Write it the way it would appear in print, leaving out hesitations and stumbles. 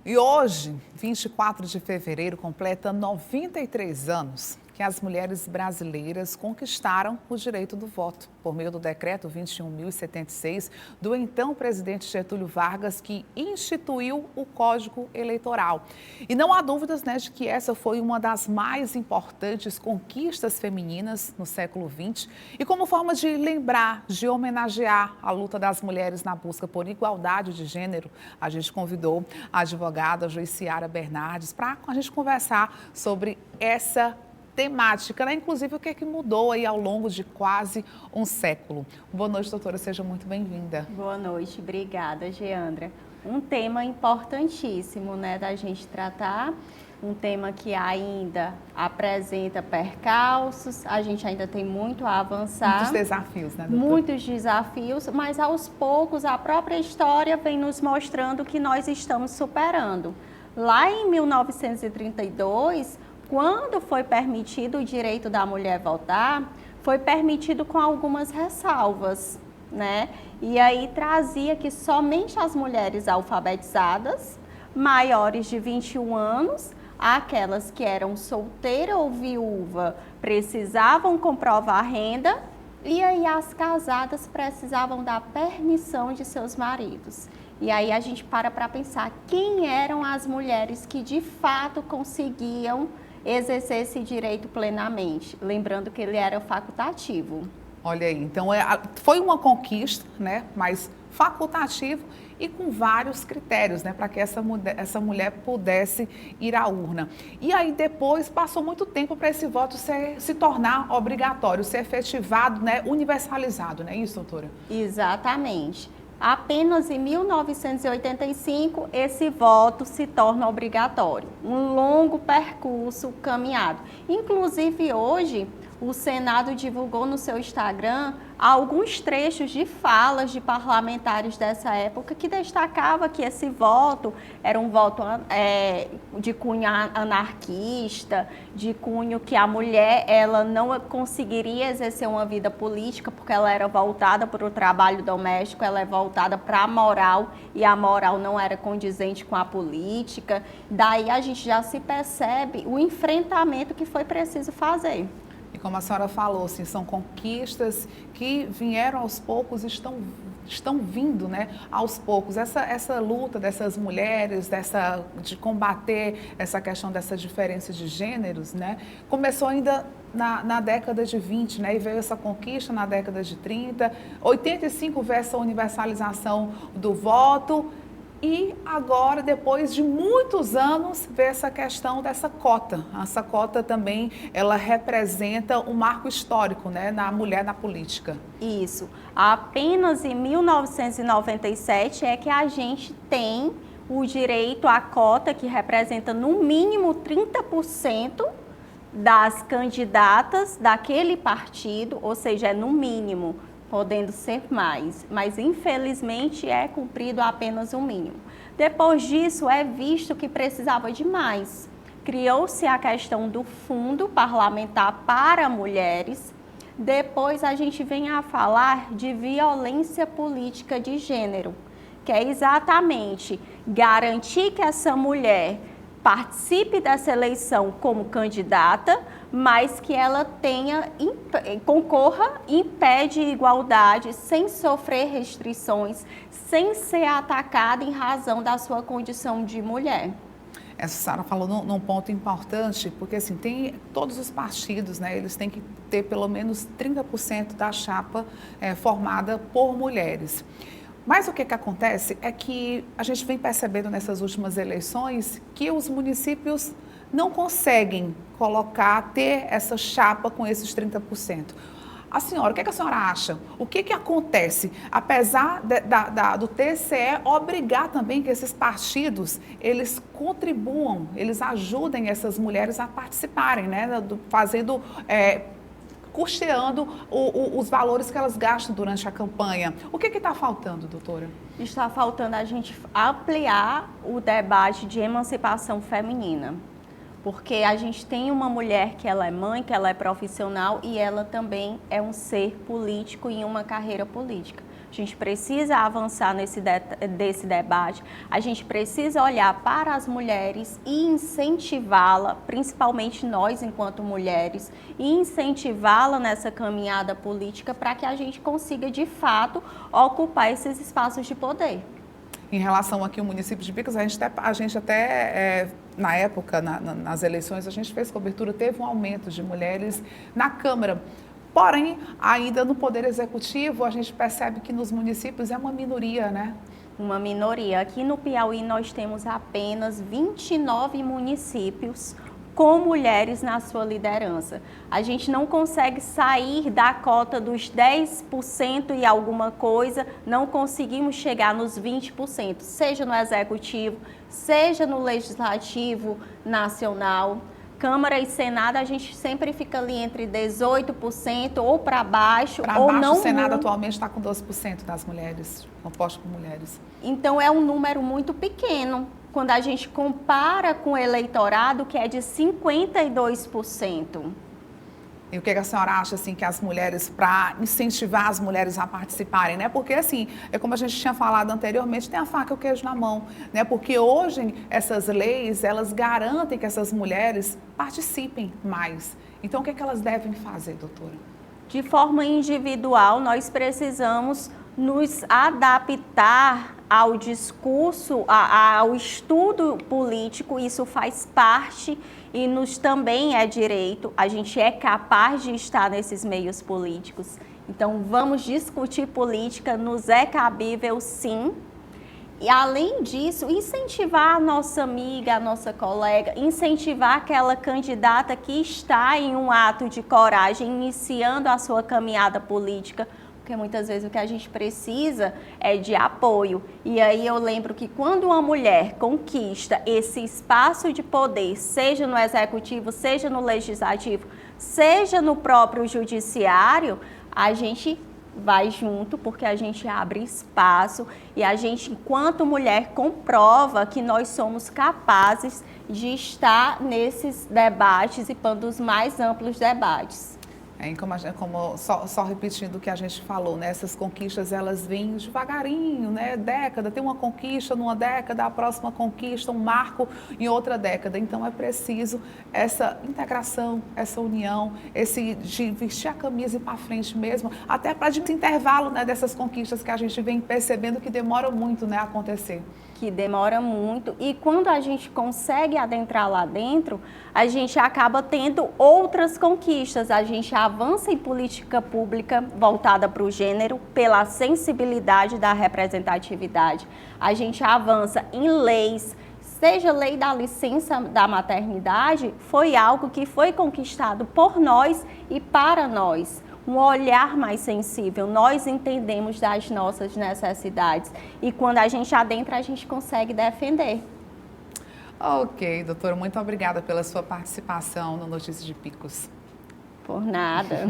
E hoje, 24 de fevereiro, completa 93 anos que as mulheres brasileiras conquistaram o direito do voto, por meio do decreto 21.076 do então presidente Getúlio Vargas, que instituiu o Código Eleitoral. E não há dúvidas, de que essa foi uma das mais importantes conquistas femininas no século XX. E como forma de lembrar, de homenagear a luta das mulheres na busca por igualdade de gênero, a gente convidou a advogada Joiciara Bernardes para a gente conversar sobre essa temática, inclusive o que mudou aí ao longo de quase um século. Boa noite, doutora, seja muito bem-vinda. Boa noite, obrigada, Geandra. Um tema importantíssimo, da gente tratar, um tema que ainda apresenta percalços, a gente ainda tem muito a avançar. Muitos desafios, doutora? Muitos desafios, mas aos poucos a própria história vem nos mostrando que nós estamos superando. Lá em 1932, quando foi permitido o direito da mulher votar, foi permitido com algumas ressalvas, E aí trazia que somente as mulheres alfabetizadas, maiores de 21 anos, aquelas que eram solteira ou viúva, precisavam comprovar renda, e aí as casadas precisavam da permissão de seus maridos. E aí a gente para pensar quem eram as mulheres que de fato conseguiam exercer esse direito plenamente, lembrando que ele era facultativo. Olha aí, então foi uma conquista, mas facultativo e com vários critérios, para que essa mulher pudesse ir à urna. E aí depois passou muito tempo para esse voto se tornar obrigatório, ser efetivado, universalizado, não é isso, doutora? Exatamente. Apenas em 1985, esse voto se torna obrigatório. Um longo percurso caminhado. Inclusive, hoje, o Senado divulgou no seu Instagram alguns trechos de falas de parlamentares dessa época que destacava que esse voto era um voto de cunho anarquista, de cunho que a mulher ela não conseguiria exercer uma vida política porque ela era voltada para o trabalho doméstico, ela é voltada para a moral e a moral não era condizente com a política. Daí a gente já se percebe o enfrentamento que foi preciso fazer. E como a senhora falou, assim, são conquistas que vieram aos poucos, estão vindo, aos poucos. Essa luta dessas mulheres, de combater essa questão dessa diferença de gêneros, começou ainda na década de 20, e veio essa conquista na década de 30. 85 veio essa universalização do voto. E agora, depois de muitos anos, vê essa questão dessa cota. Essa cota também, ela representa um marco histórico, na mulher na política. Isso. Apenas em 1997 é que a gente tem o direito à cota, que representa no mínimo 30% das candidatas daquele partido, ou seja, é no mínimo, podendo ser mais, mas infelizmente é cumprido apenas o mínimo. Depois disso é visto que precisava de mais. Criou-se a questão do fundo parlamentar para mulheres. Depois a gente vem a falar de violência política de gênero, que é exatamente garantir que essa mulher participe dessa eleição como candidata, mas que ela concorra em pé de igualdade, sem sofrer restrições, sem ser atacada em razão da sua condição de mulher. Essa Sara falou num ponto importante, porque assim, tem todos os partidos, eles têm que ter pelo menos 30% da chapa formada por mulheres. Mas o que acontece é que a gente vem percebendo nessas últimas eleições que os municípios não conseguem ter essa chapa com esses 30%. A senhora, o que a senhora acha? O que acontece? Apesar do TSE obrigar também que esses partidos, eles contribuam, eles ajudem essas mulheres a participarem, fazendo... custeando os valores que elas gastam durante a campanha. O que está faltando, doutora? Está faltando a gente ampliar o debate de emancipação feminina. Porque a gente tem uma mulher que ela é mãe, que ela é profissional e ela também é um ser político em uma carreira política. gente precisa avançar desse debate, a gente precisa olhar para as mulheres e incentivá-la, principalmente nós enquanto mulheres, e incentivá-la nessa caminhada política para que a gente consiga, de fato, ocupar esses espaços de poder. Em relação aqui ao município de Picos, a gente até na época, nas eleições, a gente fez cobertura, teve um aumento de mulheres na Câmara. Porém, ainda no Poder Executivo, a gente percebe que nos municípios é uma minoria, né? Uma minoria. Aqui no Piauí nós temos apenas 29 municípios com mulheres na sua liderança. A gente não consegue sair da cota dos 10% e alguma coisa, não conseguimos chegar nos 20%, seja no Executivo, seja no Legislativo Nacional. Câmara e Senado, a gente sempre fica ali entre 18% ou para baixo, ou não. O Senado atualmente está com 12% das mulheres, composto por mulheres. Então é um número muito pequeno, quando a gente compara com o eleitorado, que é de 52%. E o que a senhora acha, assim, que as mulheres, para incentivar as mulheres a participarem, né? Porque, assim, é como a gente tinha falado anteriormente, tem a faca e o queijo na mão, né? Porque hoje essas leis, elas garantem que essas mulheres participem mais. Então, o que elas devem fazer, doutora? De forma individual, nós precisamos nos adaptar ao discurso, ao estudo político, isso faz parte e nos também é direito, a gente é capaz de estar nesses meios políticos. Então, vamos discutir política, nos é cabível sim. E, além disso, incentivar a nossa amiga, a nossa colega, incentivar aquela candidata que está em um ato de coragem, iniciando a sua caminhada política, porque muitas vezes o que a gente precisa é de apoio. E aí eu lembro que quando uma mulher conquista esse espaço de poder, seja no Executivo, seja no Legislativo, seja no próprio Judiciário, a gente vai junto, porque a gente abre espaço e a gente, enquanto mulher, comprova que nós somos capazes de estar nesses debates e para os mais amplos debates. Só repetindo o que a gente falou, né? Essas conquistas, elas vêm devagarinho, né? Década, tem uma conquista numa década, a próxima conquista, um marco em outra década. Então, é preciso essa integração, essa união, de vestir a camisa e ir para frente mesmo, até para esse intervalo, né, dessas conquistas que a gente vem percebendo que demoram muito, né, a acontecer. Que demora muito, e quando a gente consegue adentrar lá dentro, a gente acaba tendo outras conquistas, a gente avança em política pública voltada para o gênero, pela sensibilidade da representatividade, a gente avança em leis, seja lei da licença da maternidade, foi algo que foi conquistado por nós e para nós. Um olhar mais sensível, nós entendemos das nossas necessidades e quando a gente adentra, a gente consegue defender. Ok, doutora, muito obrigada pela sua participação no Notícias de Picos. Por nada.